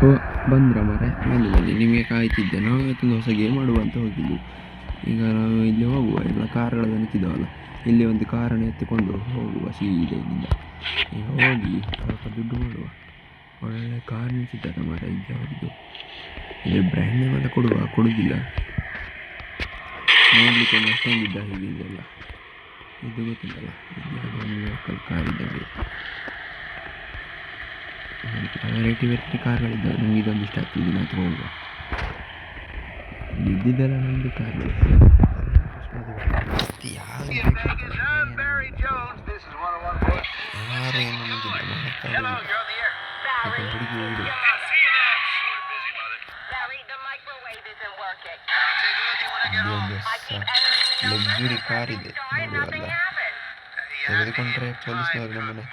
ಓ ಬಂದ್ರ ಮರೆ ಬನ್ನಿ ನಿಮಗೆ ಕಾಯ್ತಿದ್ದೆ. ನಾವು ಇವತ್ತೊಂದು ಹೊಸ ಗೇಮ್ ಆಡುವ ಅಂತ ಹೋಗಿದ್ದು. ಈಗ ನಾವು ಇಲ್ಲಿ ಹೋಗುವ, ಎಲ್ಲ ಕಾರುಗಳೆಲ್ಲ ನಿಂತಿದ್ದಾವಲ್ಲ, ಇಲ್ಲಿ ಒಂದು ಕಾರನ್ನು ಎತ್ತಿಕೊಂಡು ಹೋಗುವ ಸೀದಾ ಇಲ್ಲಿಂದ. ಈಗ ಹೋಗಿ ಸ್ವಲ್ಪ ದುಡ್ಡು ಮಾಡುವ. ಒಳ್ಳೆ ಕಾರ್ ನಿಂತಿದ್ದಾರೆ ಮರ, ಇದು ಅವರಿದ್ದು. ಇಲ್ಲಿ ಬ್ರ್ಯಾಂಡ್ ನೇಮ್ ಎಲ್ಲ ಕೊಡುವುದಿಲ್ಲ. ನೋಡಲಿಕ್ಕೆ ಒಂದು ಅಷ್ಟೊಂದಿದ್ದ ಹೀಗೆ ಇದೆಲ್ಲ. ಇದು ಗೊತ್ತಿಲ್ಲಲ್ಲ, ಇದು ಯಾವುದೊಂದು ಲೋಕಲ್ ಕಾರ್ ಇದ್ದಂಗೆ. ವೆರೈಟಿ ಕಾರ್ಗಳಿದ್ದಾವೆ. ನಮ್ಗೆ ಇದೊಂದು ಇಷ್ಟ ಆಗ್ತದೆ, ಇದನ್ನ ಹೋಗುವ. ಇದ್ದಿದ್ದೆಲ್ಲ ನಮ್ಮದು ಕಾರ್ಗಳು. ಯಾರು ಏನು ಹುಡುಗಿ ಹುಡುಗ ಲಕ್ಸುರಿ ಕಾರ್ ಇದೆ ನೋಡುವಲ್ಲ. ತೆಗೆದುಕೊಂಡ್ರೆ ಪೊಲೀಸ್ನವರು ನಮ್ಮನ್ನು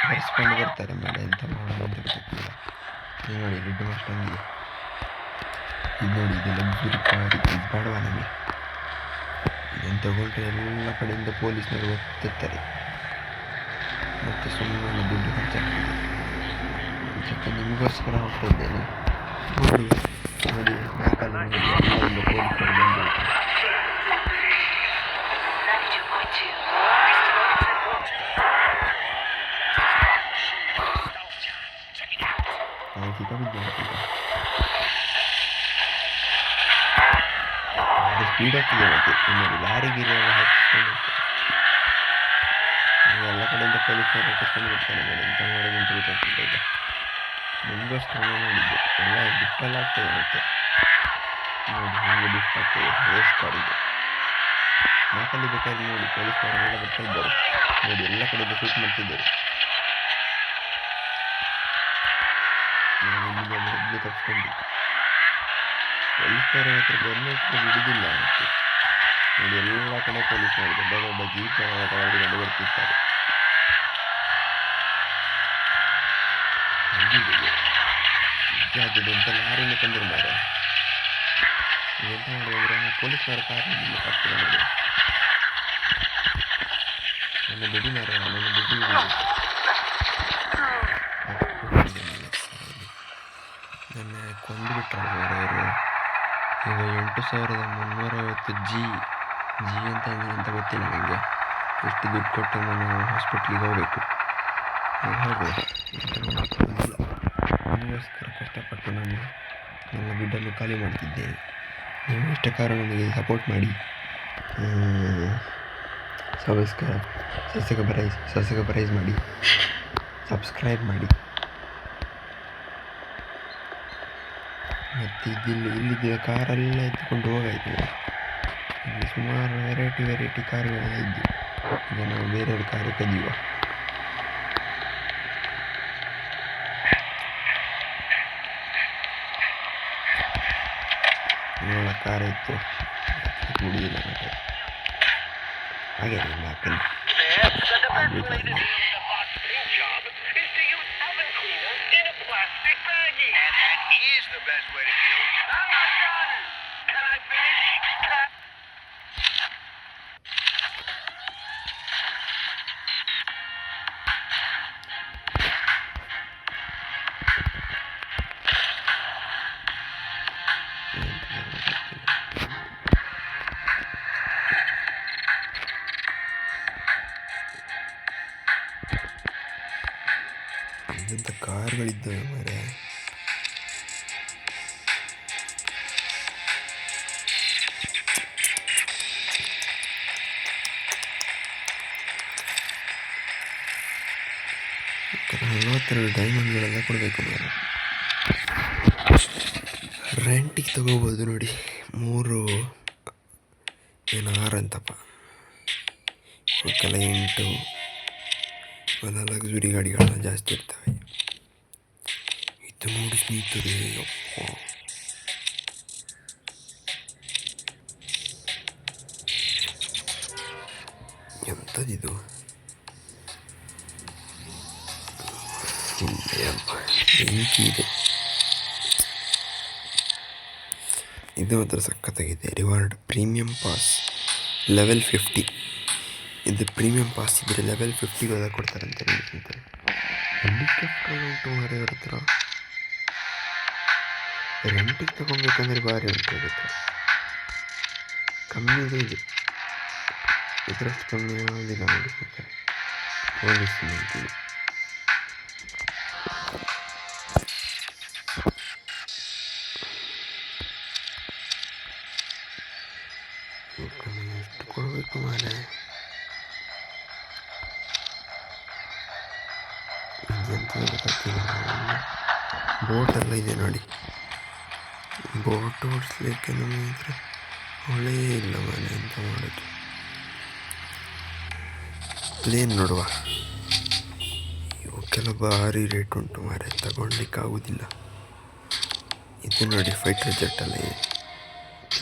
ಬರ್ಸ್ಕೊಂಡು ಬರ್ತಾರೆ ಮೇಲೆ. ಎಂತ ಮಾಡೋದು ಅಂತ ಗೊತ್ತಿಲ್ಲ. ನೀವು ನೋಡಿ, ದುಡ್ಡು ಅಷ್ಟೊಂದಿದೆ. ಇದು ನೋಡಿ, ಇದು ಲಕ್ಸುರಿ ಕಾರ್. ಇದು ಬೇಡವಾ ನಮಗೆ? ಇದನ್ನು ತಗೊಂಡ್ರೆ ಎಲ್ಲ ಕಡೆಯಿಂದ ಪೊಲೀಸ್ನವರು ಒತ್ತಿರ್ತಾರೆ, ಮತ್ತು ಸುಮ್ಮನೆ ದುಡ್ಡು ಖರ್ಚಾಗ್ತದೆ. ಅದಕ್ಕೆ ನಿಮಗೋಸ್ಕರ ಹೋಗ್ತಾ ಇದ್ದೇನೆ. ನೋಡಿ ನೋಡಿ, ಮ್ಯಾಪಲ್ಲಿ ನೋಡಿ, ಎಲ್ಲ ಪೊಲೀಸರು ಬಂದು ಅದು ಸ್ಪೀಡ್ ಆಗ್ತದೆ. ಮತ್ತೆ ಇನ್ನೊಂದು ಲಾರಿ ಗಿರಿಯೆಲ್ಲ ಹಾಕಿಸ್ಕೊಂಡು ಎಲ್ಲ ಕಡೆಯಿಂದ ಪೊಲೀಸರು ಹಾಕಿಸ್ಕೊಂಡು ಬರ್ತಾರೆ ಮೇಲೆ. ಎಂತ ಮಾಡೋದು ಅಂತ ಗೊತ್ತಾಗ್ತಿಲ್ಲ. ಈಗ ನಿಮಗೋಸ್ಕರ ಮಾಡಿದ್ದೆ. ಎಲ್ಲ ಡಿಫ್ಟೆಲ್ಲ ಆಗ್ತದೆ. ಮತ್ತೆ ನೋಡಿ, ಹಂಗೆ ಡಿಫ್ಟ್ ಆಗ್ತದೆ. ರೇಸ್ ಕಾರ್ ಇದೆ. ಮ್ಯಾಪಲ್ಲಿ ಬೇಕಾದ್ರೆ ನೋಡಿ, ಪೊಲೀಸ್ನವರೆಲ್ಲ ಬರ್ತಾ ಇದ್ದಾರೆ ನೋಡಿ. ಎಲ್ಲ ಕಡೆಯಿಂದ ಶೂಟ್ ಮಾಡ್ತಿದ್ದಾರೆ. ನಾವು ಇಲ್ಲಿಗೆ ಮೊದಲು ತಪ್ಪಿಸ್ಕೊಂಡು ಪೊಲೀಸ್ನವರ ಹತ್ರ ಗೌರ್ಮೆಂಟ್ಗೆ ಬಿಡುವುದಿಲ್ಲ. ಮತ್ತು ನೋಡಿ, ಎಲ್ಲ ಕಡೆ ಪೊಲೀಸ್ನವರು ದೊಡ್ಡ ದೊಡ್ಡ ಜೀಪ್ಗಳನ್ನು ತಗೊಂಡು ಬರ್ತಿರ್ತಾರೆ. ಅದು ಎಂತ ಲಾರಿನ ತಂದಿರು ಮಾರ. ಎಂತ ಮಾಡಿದ್ರೆ ಪೊಲೀಸ್ನವರ ಕಾರ್ ಆಗ್ತದೆ ನೋಡಿ. ನನ್ನ ಬಿಡಿ ಮಾರ, ನನ್ನ ಬಿಡಿ. ನನ್ನ ಕೊಂದು ಬಿಟ್ಟರು ಅವರು. ಈಗ 8,350 ಜಿ ಅಂತ ಗೊತ್ತಿಲ್ಲ ನನಗೆ. ಎಷ್ಟು ದುಡ್ಡು ಕೊಟ್ಟು ನಾನು ಹಾಸ್ಪಿಟ್ಲಿಗೆ ಹೋಗಬೇಕು. ಹೋಗುವ. ನನಗೋಸ್ಕರ ಕಷ್ಟಪಟ್ಟು ನಾನು ನನ್ನ ದುಡ್ಡನ್ನು ಖಾಲಿ ಮಾಡ್ತಿದ್ದೇನೆ. ನೀವು ಇಷ್ಟ ಕಾರಣ ನನಗೆ ಸಪೋರ್ಟ್ ಮಾಡಿ. ಸಬ್ಸ್ಕ್ರೈಬ್ ಮಾಡಿ, ಸಬ್ಸ್ಕ್ರೈಬ್ ಮಾಡಿ. ಮತ್ತು ಇಲ್ಲಿದ್ದ ಕಾರೆಲ್ಲ ಎತ್ಕೊಂಡು ಹೋಗಾಯ್ತು. ಇಲ್ಲಿ ಸುಮಾರು ವೆರೈಟಿ ಕಾರುಗಳೆಲ್ಲ ಇದ್ದು. ಈಗ ನಾವು ಬೇರೆಯವ್ರ ಕಾರು ಕದಿಯುವ. ಇವಳ ಕಾರ್ ಇತ್ತು, ಕುಡಿಯಿಲ್ಲ ಮತ್ತೆ ಹಾಗೆ ಮ್ಯಾಪಲ್ಲಿ ಇಂಥ ಕಾರ್ಗಳಿದ್ದಾವೆ ಮರೆ. ಡೈಮಂಡ್ಗಳೆಲ್ಲ ಕೊಡಬೇಕು ಮರೆ. ರೆಂಟಿಗೆ ತಗೋಬೋದು ನೋಡಿ. 6 ಅಂತಪ್ಪ. ಇವಕ್ಕೆಲ್ಲ 8. ಇವೆಲ್ಲ ಲಕ್ಸುರಿ ಗಾಡಿಗಳೆಲ್ಲ ಜಾಸ್ತಿ ಇರ್ತವೆ. ಇದು ನೋಡಿ ಸ್ನೇಹಿತರೆ, ಎಂಥದಿದು? ಬೆಂಕಿ ಇದೆ. ಇದು ಮಾತ್ರ ಸಖತ್ತಾಗಿದೆ. Reward premium pass level 50. ಇದು ಪ್ರೀಮಿಯಂ ಪಾಸ್ ಇದ್ದರೆ ಲೆವೆಲ್ 50 ಕೊಡ್ತಾರಂತೆ. ಸ್ನೇಹಿತರೆ, ಹೆಲಿಕಾಪ್ಟರ್ ಉಂಟು ಮಾರೆ ಅವ್ರ ಹತ್ರ. ರೆಂಟಿಗೆ ತಗೊಬೇಕಂದ್ರೆ ಭಾರಿ ಉಂಟು ಗೊತ್ತಾ, ಕಮ್ಮಿ ಇದೆ ಇದು, ಇದರಷ್ಟು ಕಮ್ಮಿ ಯಾವುದಿಲ್ಲ ನೋಡಿ ಸ್ನೇಹಿತರೆ. ಪೊಲೀಸ್ ನಿಂತಿದೆ. ಎಷ್ಟು ಕೊಡಬೇಕು ಮಾರೆ, ಎಂತ ಗೊತ್ತಿಲ್ಲ. ಬೋಟೆಲ್ಲ ಇದೆ ನೋಡಿ, ಬೋಟ್ ಓಡಿಸ್ಲಿಕ್ಕೆ ನಮಗೆ ಇದ್ರೆ ಹೊಳೆ ಇಲ್ಲ ಮನೆ, ಎಂತ ಮಾಡೋದು. ಪ್ಲೇನ್ ನೋಡುವ, ಇವಕ್ಕೆಲ್ಲ ಭಾರಿ ರೇಟ್ ಉಂಟು ಮಾರೆ, ತಗೊಳ್ಲಿಕ್ಕೆ ಆಗುವುದಿಲ್ಲ. ಇದು ನೋಡಿ ಫೈಟರ್ ಜೆಟ್ ಎಲ್ಲ ಇದೆ.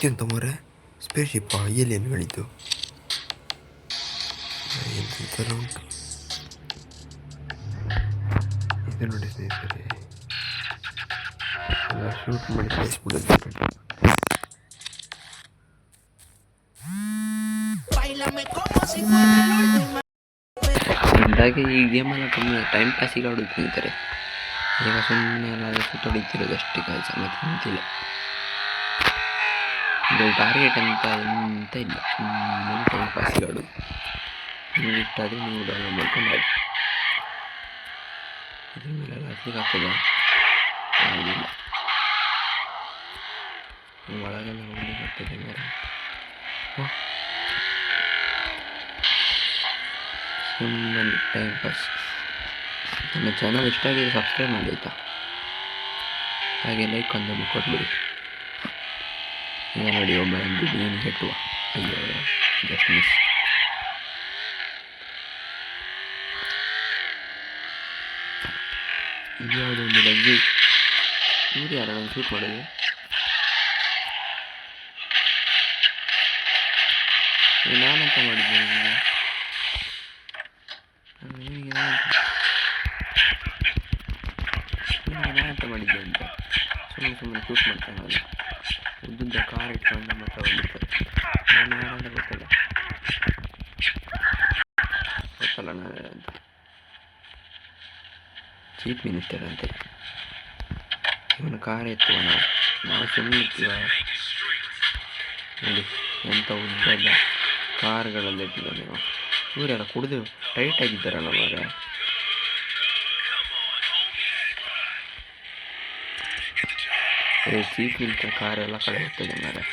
ಎಂತ ಮಾರೆ, ಸ್ಪೇಸ್ ಶಿಪ್ಪಾ, ಏಲಿಯನ್ಗಳಿದ್ದು ಎಂತೆಲ್ಲ ಉಂಟು. ಇದು ನೋಡಿ ಸ್ನೇಹಿತರೆ, ಎಲ್ಲ ಶೂಟ್ ಮಾಡಿ ಕಳಿಸ್ಬಿಡೋದು. ಇದಾಗಿ ಈ ಗೇಮೆಲ್ಲ ತುಂಬ ಟೈಮ್ ಪಾಸಿಗೆ ಆಡೋದು ಸ್ನೇಹಿತರೆ. ಈಗ ಸುಮ್ಮನೆ ಎಲ್ಲ ಸುತ್ತೊಡಿತಿರೋದು ಅಷ್ಟೇ ಕೆಲಸ, ಮತ್ತೆ ನಿಂತಿಲ್ಲ. ಇದು ಟಾರ್ಗೆಟ್ ಅಂತ ಎಂತ ಇಲ್ಲ, ಸುಮ್ಮನೆ ಟೈಮ್ ಪಾಸಿಗೆ ಆಡೋದು. ನೀವು ಇಟ್ಟಾದರೆ ನೀವು ಡೌನ್ಲೋಡ್ ಮಾಡ್ಕೊಂಡು ಆಡಿ. ಇದ್ರ ಮೇಲೆಲ್ಲ ಹತ್ಲಿಕ್ಕೆ ಆಗ್ತದ ಆಗೋದಿಲ್ಲ, ಒಳಗೆಲ್ಲ ಹೋಗ್ಲಿಕ್ಕೆ ಆಗ್ತದೆ ಬೇರೆ. ಸುಮ್ಮನೆ ಟೈಮ್ ಪಾಸ್. ನನ್ನ ಚಾನಲ್ ಇಷ್ಟ ಆಗಿದೆ ಸಬ್ಸ್ಕ್ರೈಬ್ ಮಾಡಿ ಆಯಿತಾ, ಹಾಗೆ ಲೈಕ್ ಒಂದು ಕೊಟ್ಬಿಡಿ. ಈಗ ನೋಡಿ ಒಬ್ಬ ಏನು ಕೆಟ್ಟುವ, ಅಯ್ಯೋ ಜಸ್ಟ್ ಮಿಸ್. ಇದು ಯಾವುದೋ ಒಂದು ಲಗ್ಗಿ, ಇವರು ಯಾರು ನಾನು ಶೂಟ್ ಮಾಡೋದು. ನಾನಂತ ಮಾಡಿದ್ದೆ ನಿಮಗೆ, ನಾನಂತ ಮಾಡಿದ್ದೆ ಅಂತ ಸುಮ್ಮನೆ ಶೂಟ್ ಮಾಡ್ತಾನಲ್ಲ. ಉದ್ದುದ್ದ ಕಾರ್ ಇಟ್ಕೊಂಡು ನಮ್ಮ ಹತ್ರ ಬಂದಿರ್ತಾರೆ. ನಾನು ಯಾರಂತ ಗೊತ್ತಲ್ಲ ನಾನು ಅಂತ, ಚೀಫ್ ಮಿನಿಸ್ಟರ್ ಅಂತ. ಇವನು ಕಾರ್ ಎತ್ತುವ, ನಾವು ಸುಮ್ಮನೆ ಇರ್ತೀವ ನೋಡಿ. ಎಂಥ ಉದ್ದಲ್ಲ ಕಾರ್ಗಳಲ್ಲಿ ಇಟ್ಟಿದ್ದಾನೆ ನೀವು. ಇವರೆಲ್ಲ ಕುಡಿದು ಟೈಟ್ ಆಗಿದ್ದಾರಲ್ಲ ಮಾರೆ. ಚೀಫ್ ಮಿನಿಸ್ಟರ್ ಕಾರ್ ಎಲ್ಲ ಕಡೆ ಹೋಗ್ತದೆ ಮಾರೆ.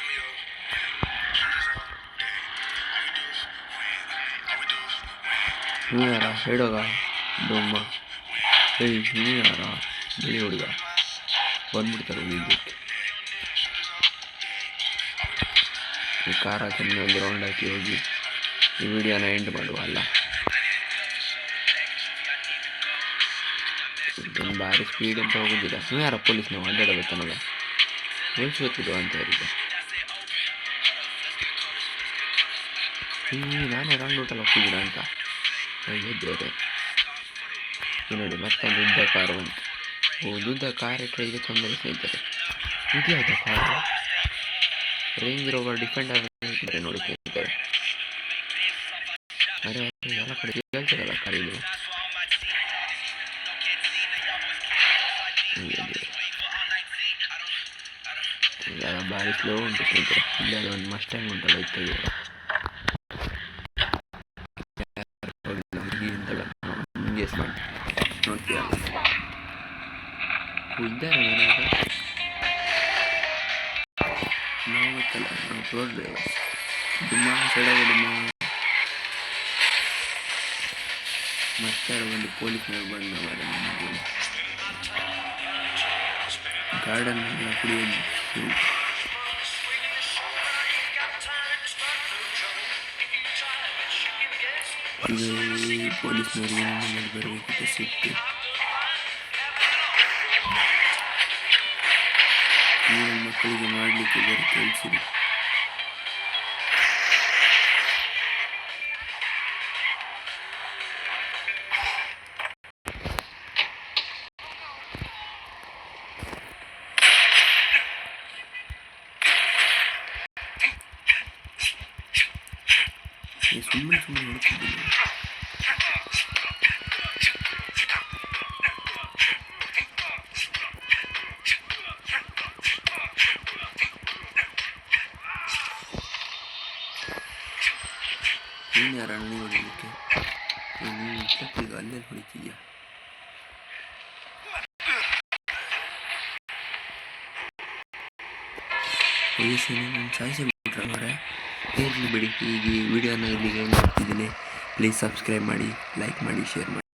ನೀವು ಯಾರ ಹೇಳೋಗ ದೊಮ್ಮ, ನೀವು ಯಾರ ಬಿಳಿ ಹುಡುಗ ಬಂದ್ಬಿಡ್ತಾರೆ ನಿದ್ದಕ್ಕೆ. ಈ ಕಾರ ಚೆನ್ನ ಒಂದು ರೌಂಡ್ ಹಾಕಿ ಹೋಗಿ ಈ ವಿಡಿಯೋನ ಎಂಡ್ ಮಾಡುವ ಅಲ್ಲ. ಇದೊಂದು ಭಾರಿ ಸ್ಪೀಡ್ ಅಂತ ಹೋಗೋದಿಲ್ಲ. ನೀವು ಯಾರ ಪೊಲೀಸ್ ನಾವು ಅಡ್ಡಾಡಬೇಕನ್ನೋದ ರೂಲ್ಸ್ ಗೊತ್ತಿದ್ದು ಅಂತ ಯಾರಿಗೆ. ನಾನೇ ರಾಂಗ್ ರೂಟಲ್ಲಿ ಹೋಗ್ತಿದ್ದೀರಾ ಅಂತ ಹೇಳಿದ್ದೇವೆ. ನೋಡಿ ಮತ್ತೊಂದು ಉದ್ದ ಕಾರು ಬಂತು. ಉದ್ದ ಕಾರ್ ಇಟ್ಟರೆ ಇದು ತೊಂದರೆ ಸ್ನೇಹಿತರೆ. ಇದು ಯಾವುದು ಕಾರು? ರೇಂಜ್ ರೋವರ್ ಡಿಫೆಂಡರ್ ಇಟ್ಟರೆ ನೋಡಿ ಸ್ನೇಹಿತರೆ. ಅರೆ ಎಲ್ಲ ಕಡೆ ಹೇಳ್ತಾರಲ್ಲ ಕಾರಿದು. ಇವಾಗ ಭಾರಿ ಸ್ಲೋ ಉಂಟು ಸ್ನೇಹಿತರೆ. ಇಲ್ಲ ಒಂದು ಮಸ್ಟ್ಯಾಂಗ್ ಉಂಟಲ್ಲ ಇತ್ತು ನೋಡ್ತೀಯ ಇದ್ದಾರೆ ಮನೆಯಾಗ. ನಾವು ಗೊತ್ತಲ್ಲ, ನಾವು ತೋರ್ಬೇಕು ಡುಮ್ಮ ಸೈಡಾಗ ಡುಮ್ಮ. ಮತ್ತೆ ಒಂದು ಪೊಲೀಸ್ನವ್ರು ಬಂದು ಗಾರ್ಡನ್ ಎಲ್ಲ ಕುಡಿಯೋದು. ಇದು ಪೊಲೀಸ್ನವ್ರಿಗೆ ನಮ್ಮಲ್ಲಿ ಬರಬೇಕಿತ್ತು ಸಿಟ್ಟು. ನೀವು ಮಕ್ಕಳಿಗೆ ಮಾಡಲಿಕ್ಕೆ ಬರೀ ಕಳಿಸಿರಿ. ಸುಮ್ಮನೆ ನೋಡ್ತಿದ್ದೀನಿ. ನೀನು ಯಾರು ನೀವು ಹೊಡಿಲಿಕ್ಕೆ? ನೀನು ಇಷ್ಟೊತ್ತಿಗೆ ಅಲ್ಲೇ ಹೊಡಿತೀಯ. ವಯಸ್ಸಿನ ನಾನು ಸಾಯಿಸಿಬಿಟ್ರೆ ಅವರೇ. ಇರಲಿ ಬಿಡಿ, ಈಗ ಈ ವಿಡಿಯೋನ ಇಲ್ಲಿಗೆ ನೋಡ್ತಿದ್ದೀನಿ. ಪ್ಲೀಸ್ ಸಬ್ಸ್ಕ್ರೈಬ್ ಮಾಡಿ, ಲೈಕ್ ಮಾಡಿ, ಶೇರ್ ಮಾಡಿ.